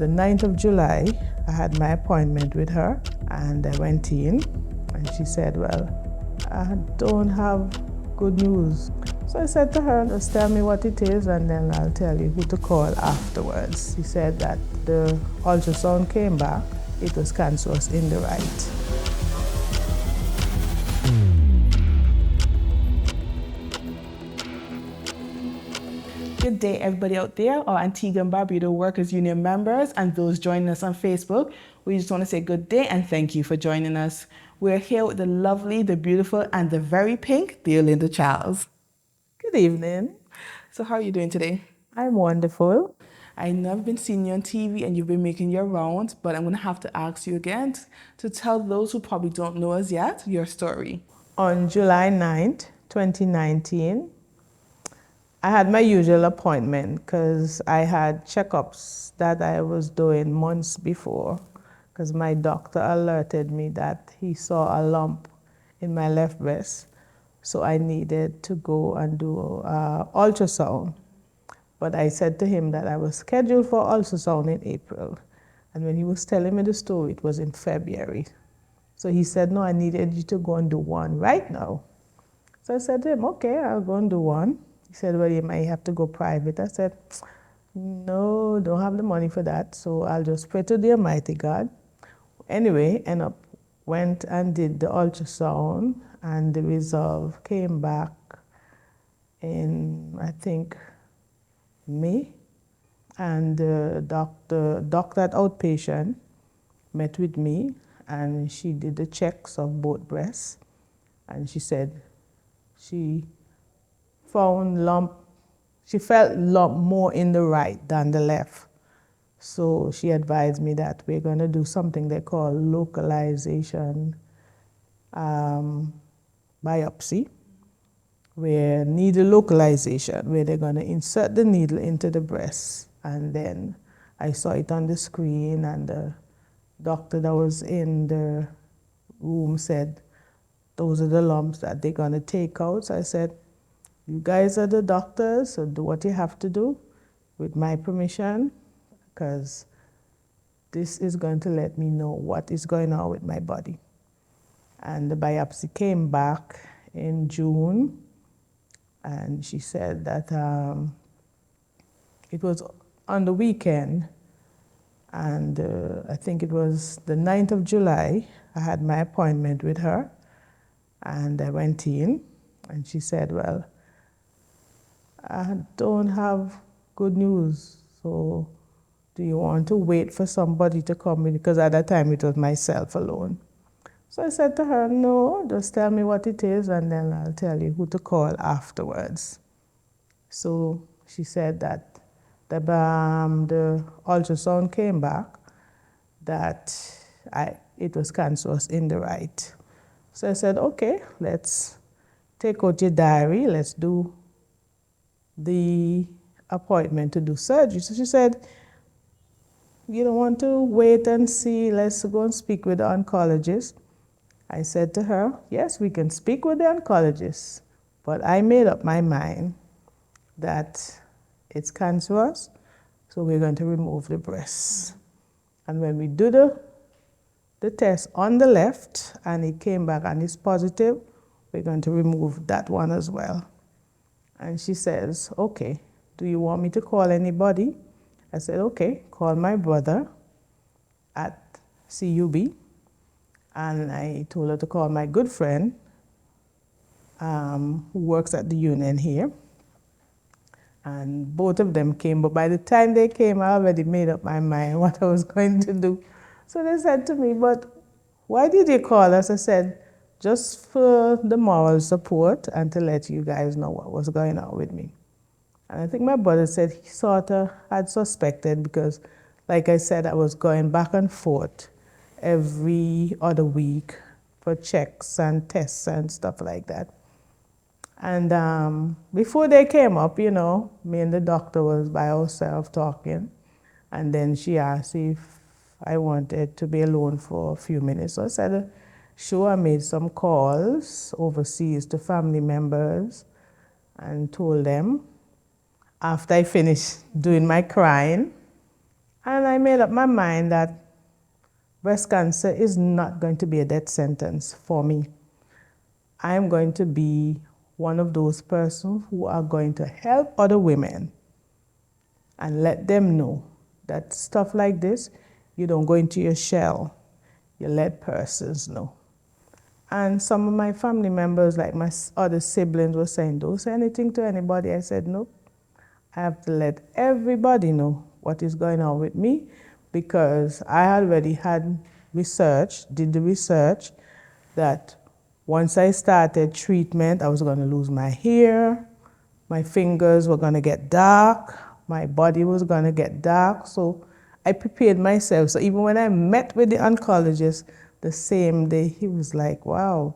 the 9th of July, I had my appointment with her and I went in and she said, well, I don't have good news. So I said to her, just tell me what it is and then I'll tell you who to call afterwards. She said that the ultrasound came back, it was cancerous in the right. Good day, everybody out there, our Antigua and Barbuda Workers Union members and those joining us on Facebook. We just want to say good day and thank you for joining us. We're here with the lovely, the beautiful, and the very pink Theolinda Charles. Good evening. So how are you doing today? I'm wonderful. I've never been seeing you on TV and you've been making your rounds, but I'm going to have to ask you again to tell those who probably don't know us yet your story. On July 9th, 2019, I had my usual appointment because I had checkups that I was doing months before because my doctor alerted me that he saw a lump in my left breast. So I needed to go and do ultrasound. But I said to him that I was scheduled for ultrasound in April. And when he was telling me the story, it was in February. So he said, no, I needed you to go and do one right now. So I said to him, okay, I'll go and do one. He said, well, you might have to go private. I said, no, don't have the money for that. So I'll just pray to the Almighty God. Anyway, went and did the ultrasound and the result came back in, I think, May. And the doctor at outpatient met with me and she did the checks of both breasts. And she said she found lump, she felt lump more in the right than the left. So she advised me that we're going to do something they call localization biopsy, where needle localization, where they're going to insert the needle into the breast. And then I saw it on the screen and the doctor that was in the room said, those are the lumps that they're going to take out. So I said, you guys are the doctors, so do what you have to do with my permission, because this is going to let me know what is going on with my body. And the biopsy came back in June, and she said that it was on the weekend, and I think it was the 9th of July, I had my appointment with her, and I went in, and she said, well, I don't have good news, so do you want to wait for somebody to come in? Because at that time it was myself alone. So I said to her, no, just tell me what it is and then I'll tell you who to call afterwards. So she said that the ultrasound came back that it was cancerous in the right. So I said, okay, let's take out your diary, let's do the appointment to do surgery. So she said, you don't want to wait and see, let's go and speak with the oncologist. I said to her, yes, we can speak with the oncologist, but I made up my mind that it's cancerous, so we're going to remove the breast. And when we do the test on the left and it came back and it's positive, we're going to remove that one as well. And she says, okay, do you want me to call anybody? I said, okay, call my brother at CUB. And I told her to call my good friend who works at the union here. And both of them came, but by the time they came, I already made up my mind what I was going to do. So they said to me, but why did you call us? I said, just for the moral support and to let you guys know what was going on with me. And I think my brother said he sort of had suspected because, like I said, I was going back and forth every other week for checks and tests and stuff like that. And before they came up, you know, me and the doctor was by ourselves talking. And then she asked if I wanted to be alone for a few minutes. So I said, sure. I made some calls overseas to family members and told them after I finished doing my crying And I made up my mind that breast cancer is not going to be a death sentence for me. I am going to be one of those persons who are going to help other women and let them know that stuff like this, you don't go into your shell. You let persons know. And some of my family members, like my other siblings, were saying, don't say anything to anybody. I said, no, I have to let everybody know what is going on with me, because I already had did the research that once I started treatment, I was going to lose my hair, my fingers were going to get dark, my body was going to get dark. So I prepared myself. So even when I met with the oncologist the same day, he was like, wow,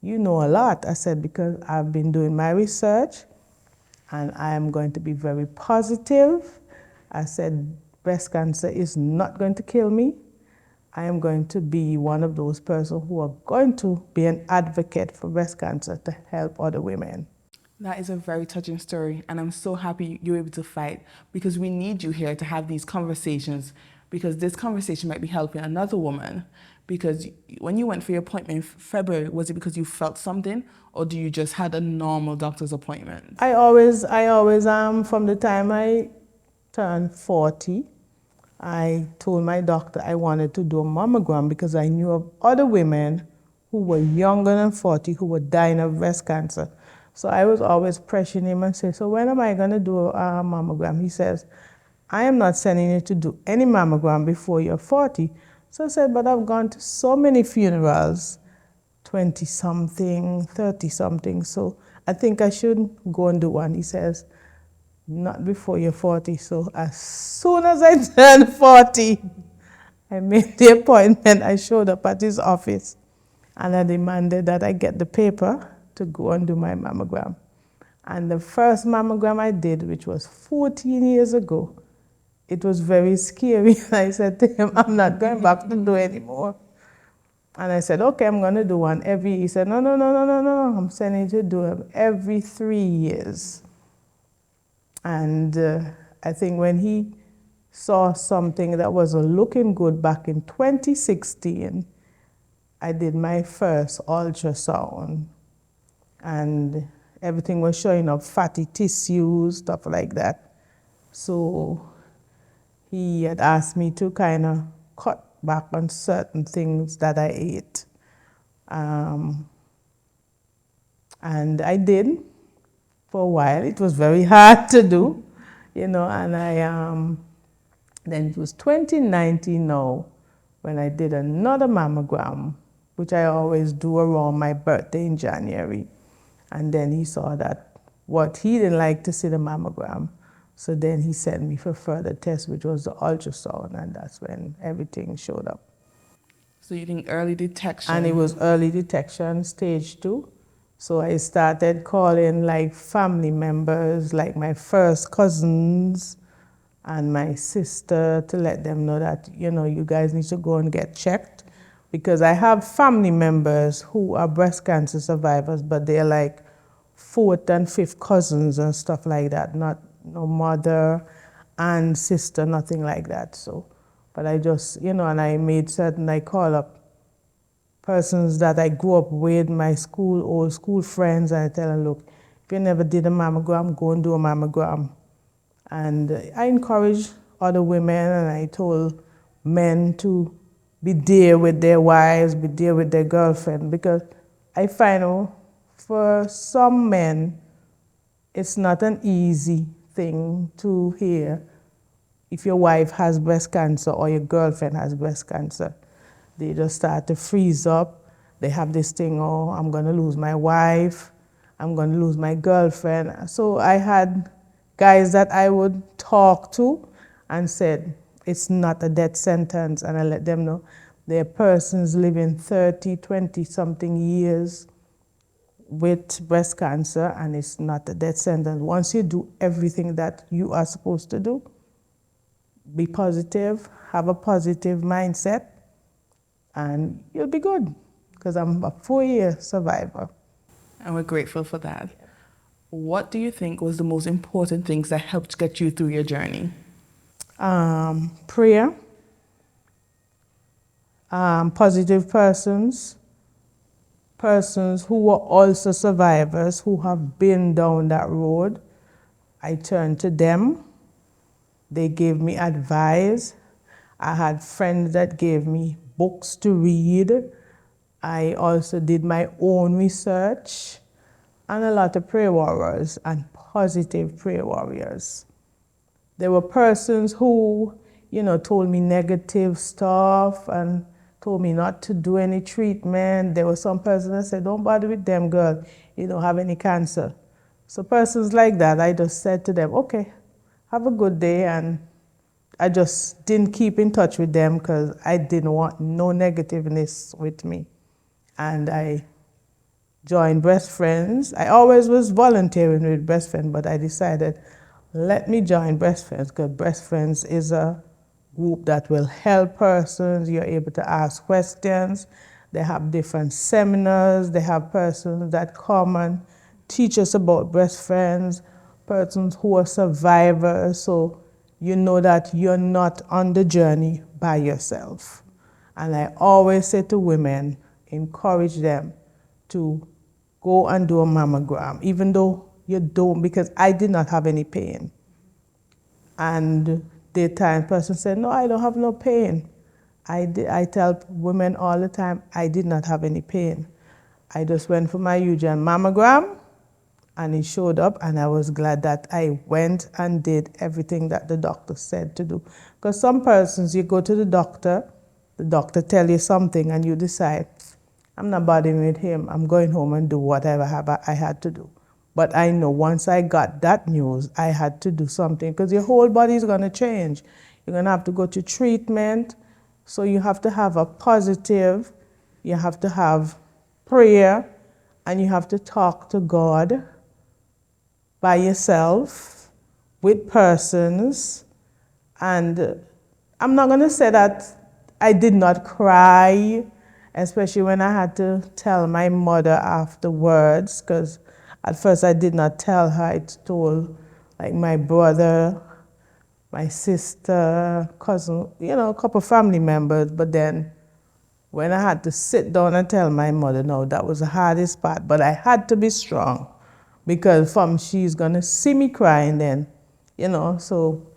you know a lot. I said, because I've been doing my research and I am going to be very positive. I said, breast cancer is not going to kill me. I am going to be one of those persons who are going to be an advocate for breast cancer to help other women. That is a very touching story, and I'm so happy you were able to fight, because we need you here to have these conversations, because this conversation might be helping another woman. Because when you went for your appointment in February, was it because you felt something, or do you just had a normal doctor's appointment? I always, from the time I turned 40, I told my doctor I wanted to do a mammogram because I knew of other women who were younger than 40 who were dying of breast cancer. So I was always pressuring him and say, so when am I going to do a mammogram? He says, I am not sending you to do any mammogram before you're 40. So I said, but I've gone to so many funerals, 20-something, 30-something, so I think I should go and do one. He says, not before you're 40. So as soon as I turned 40, I made the appointment. I showed up at his office and I demanded that I get the paper to go and do my mammogram. And the first mammogram I did, which was 14 years ago, it was very scary. I said to him, I'm not going back to do anymore. And I said, okay, I'm going to do one every year. He said, no, I'm sending you to do them every 3 years. And I think when he saw something that wasn't looking good back in 2016, I did my first ultrasound. And everything was showing up, fatty tissues, stuff like that. So he had asked me to kind of cut back on certain things that I ate. And I did for a while. It was very hard to do, and then it was 2019 now when I did another mammogram, which I always do around my birthday in January. And then he saw that he didn't like to see the mammogram. So then he sent me for further tests, which was the ultrasound, and that's when everything showed up. So you think early detection? And it was early detection, stage 2. So I started calling like family members, like my first cousins and my sister, to let them know that, you guys need to go and get checked. Because I have family members who are breast cancer survivors, but they're like 4th and 5th cousins and stuff like that, no mother and sister, nothing like that. So, but I just, and I call up persons that I grew up with, my old school friends, and I tell them, look, if you never did a mammogram, go and do a mammogram. And I encourage other women, and I told men to be there with their wives, be there with their girlfriend, because I find out for some men, it's not an easy thing to hear if your wife has breast cancer or your girlfriend has breast cancer. They just start to freeze up. They have this thing, oh, I'm going to lose my wife, I'm going to lose my girlfriend. So I had guys that I would talk to and said, it's not a death sentence, and I let them know there are persons living 30, 20-something years with breast cancer, and it's not a death sentence. Once you do everything that you are supposed to do, be positive, have a positive mindset, and you'll be good, because I'm a 4-year survivor. And we're grateful for that. What do you think was the most important things that helped get you through your journey? Prayer, positive persons who were also survivors who have been down that road. I turned to them. They gave me advice. I had friends that gave me books to read. I also did my own research, and a lot of prayer warriors and positive prayer warriors. There were persons who, told me negative stuff and told me not to do any treatment. There were some persons that said, don't bother with them, girl. You don't have any cancer. So persons like that, I just said to them, okay, have a good day. And I just didn't keep in touch with them because I didn't want no negativeness with me. And I joined Breast Friends. I always was volunteering with Breast Friends, but I decided, let me join Breast Friends because Breast Friends is a group that will help persons. You're able to ask questions. They have different seminars. They have persons that come and teach us about Breast Friends, persons who are survivors, so you know that you're not on the journey by yourself. And I always say to women, encourage them to go and do a mammogram, even though you don't, because I did not have any pain. And the time person said, no, I don't have no pain. I tell women all the time, I did not have any pain. I just went for my usual mammogram, and it showed up, and I was glad that I went and did everything that the doctor said to do. Because some persons, you go to the doctor tell you something, and you decide, I'm not bothering with him. I'm going home and do whatever I had to do. But I know once I got that news, I had to do something because your whole body is going to change. You're going to have to go to treatment. So you have to have a positive, you have to have prayer, and you have to talk to God by yourself, with persons. And I'm not going to say that I did not cry, especially when I had to tell my mother afterwards, because at first I did not tell her. I told like my brother, my sister, cousin, a couple family members. But then when I had to sit down and tell my mother, no, that was the hardest part. But I had to be strong because she's going to see me crying then, so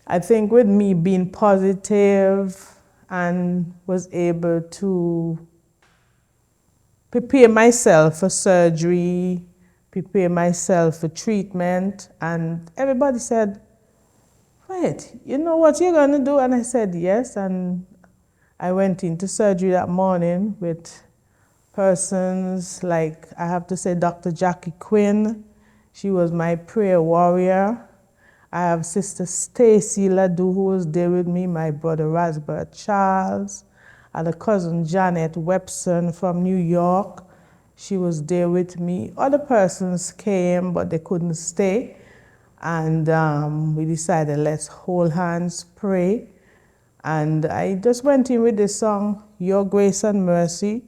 I think with me being positive and was able to prepare myself for surgery, prepare myself for treatment, and everybody said, wait, you know what you're going to do? And I said, yes, and I went into surgery that morning with persons like, I have to say, Dr. Jackie Quinn. She was my prayer warrior. I have Sister Stacy Ladu, who was there with me, my brother Theolinda Charles, and a cousin Janet Webson from New York. She was there with me. Other persons came, but they couldn't stay. And we decided, let's hold hands, pray. And I just went in with this song, Your Grace and Mercy,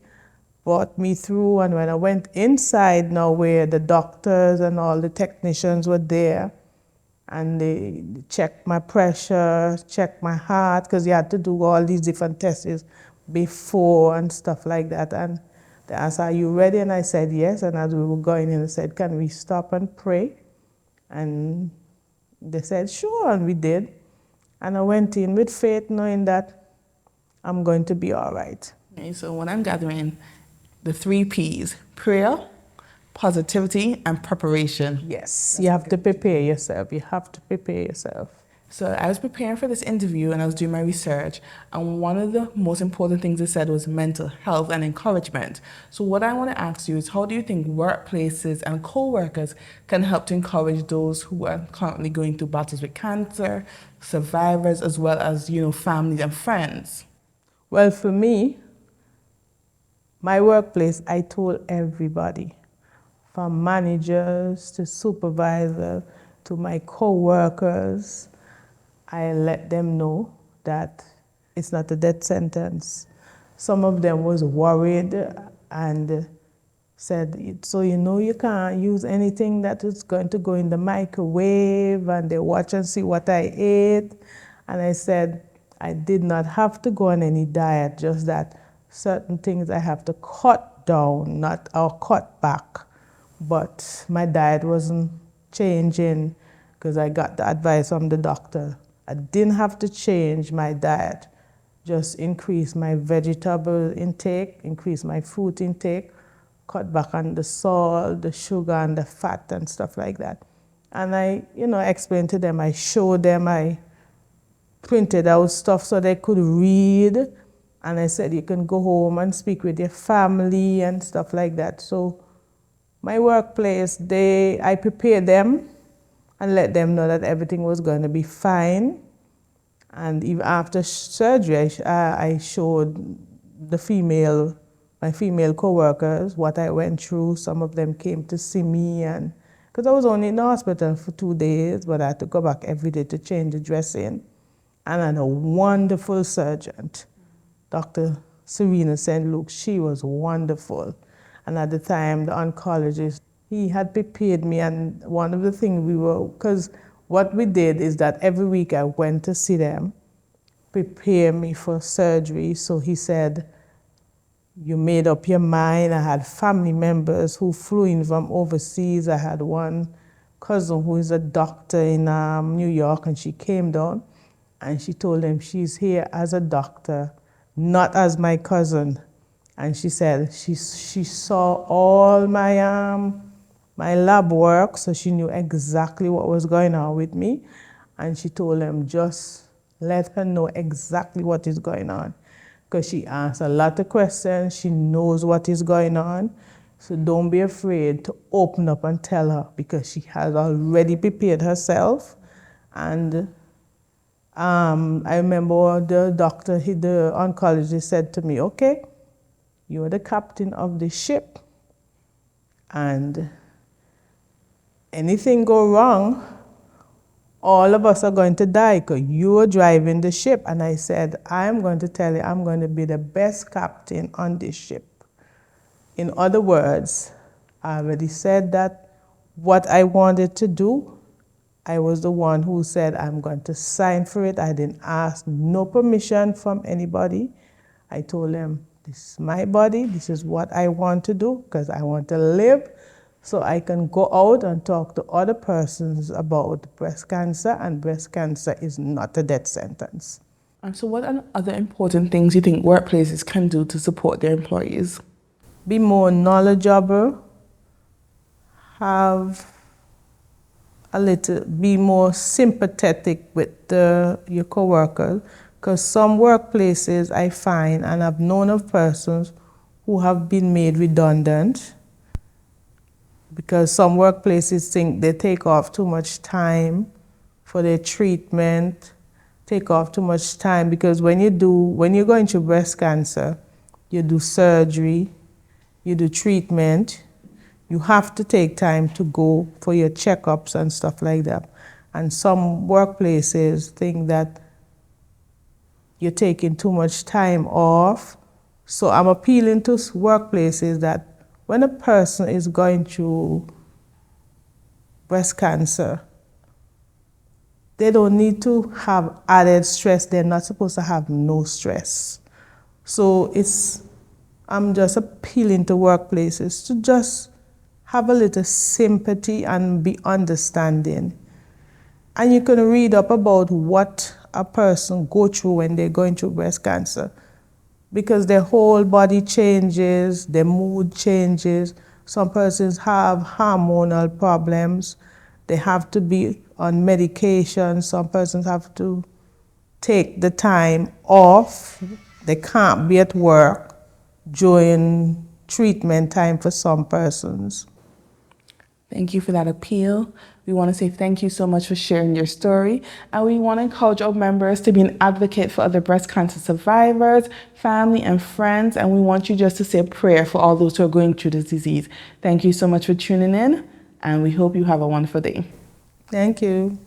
brought me through. And when I went inside now where the doctors and all the technicians were there, and they checked my pressure, checked my heart, because you had to do all these different tests before and stuff like that. And they asked, are you ready? And I said, yes. And as we were going in, they said, can we stop and pray? And they said, sure, and we did. And I went in with faith, knowing that I'm going to be all right. Okay, so when I'm gathering the 3 P's, prayer, positivity, and preparation. Yes, you have to prepare yourself. You have to prepare yourself. So I was preparing for this interview and I was doing my research, and one of the most important things it said was mental health and encouragement. So what I want to ask you is, how do you think workplaces and co-workers can help to encourage those who are currently going through battles with cancer, survivors, as well as, families and friends? Well, for me, my workplace, I told everybody, from managers to supervisors to my co-workers, I let them know that it's not a death sentence. Some of them was worried, and Said, so you can't use anything that is going to go in the microwave, and they watch and see what I ate. And I said, I did not have to go on any diet, just that certain things I have to cut down, not or cut back. But my diet wasn't changing because I got the advice from the doctor. I didn't have to change my diet, just increase my vegetable intake, increase my fruit intake, cut back on the salt, the sugar, and the fat and stuff like that. And I, explained to them, I showed them, I printed out stuff so they could read. And I said, you can go home and speak with your family and stuff like that. So my workplace, I prepared them and let them know that everything was going to be fine. And even after surgery, I showed my female co-workers what I went through. Some of them came to see me, and because I was only in the hospital for 2 days, but I had to go back every day to change the dressing. And I had a wonderful surgeon, Dr. Serena St. Luke. She was wonderful. And at the time, the oncologist, he had prepared me, and one of the things because what we did is that every week I went to see them, prepare me for surgery. So he said, you made up your mind. I had family members who flew in from overseas. I had one cousin who is a doctor in New York, and she came down and she told them she's here as a doctor, not as my cousin. And she said she saw all my lab work, so she knew exactly what was going on with me. And she told them, just let her know exactly what is going on. Because she asks a lot of questions, she knows what is going on. So don't be afraid to open up and tell her, because she has already prepared herself. And I remember the oncologist said to me, okay, you're the captain of the ship, and anything go wrong, all of us are going to die because you are driving the ship. And I said, I'm going to tell you, I'm going to be the best captain on this ship. In other words, I already said that what I wanted to do, I was the one who said I'm going to sign for it. I didn't ask no permission from anybody. I told them, this is my body, this is what I want to do, because I want to live so I can go out and talk to other persons about breast cancer, and breast cancer is not a death sentence. And so what are other important things you think workplaces can do to support their employees? Be more knowledgeable, be more sympathetic with your coworkers, because some workplaces I find, and I've known of persons who have been made redundant, because some workplaces think they take off too much time for their treatment, take off too much time, because when you're going through breast cancer, you do surgery, you do treatment, you have to take time to go for your checkups and stuff like that. And some workplaces think that you're taking too much time off. So I'm appealing to workplaces that when a person is going through breast cancer, they don't need to have added stress. They're not supposed to have no stress. So I'm just appealing to workplaces to just have a little sympathy and be understanding. And you can read up about what a person go through when they're going through breast cancer, because their whole body changes, their mood changes. Some persons have hormonal problems. They have to be on medication. Some persons have to take the time off. They can't be at work during treatment time for some persons. Thank you for that appeal. We want to say thank you so much for sharing your story. And we want to encourage our members to be an advocate for other breast cancer survivors, family, and friends. And we want you just to say a prayer for all those who are going through this disease. Thank you so much for tuning in, and we hope you have a wonderful day. Thank you.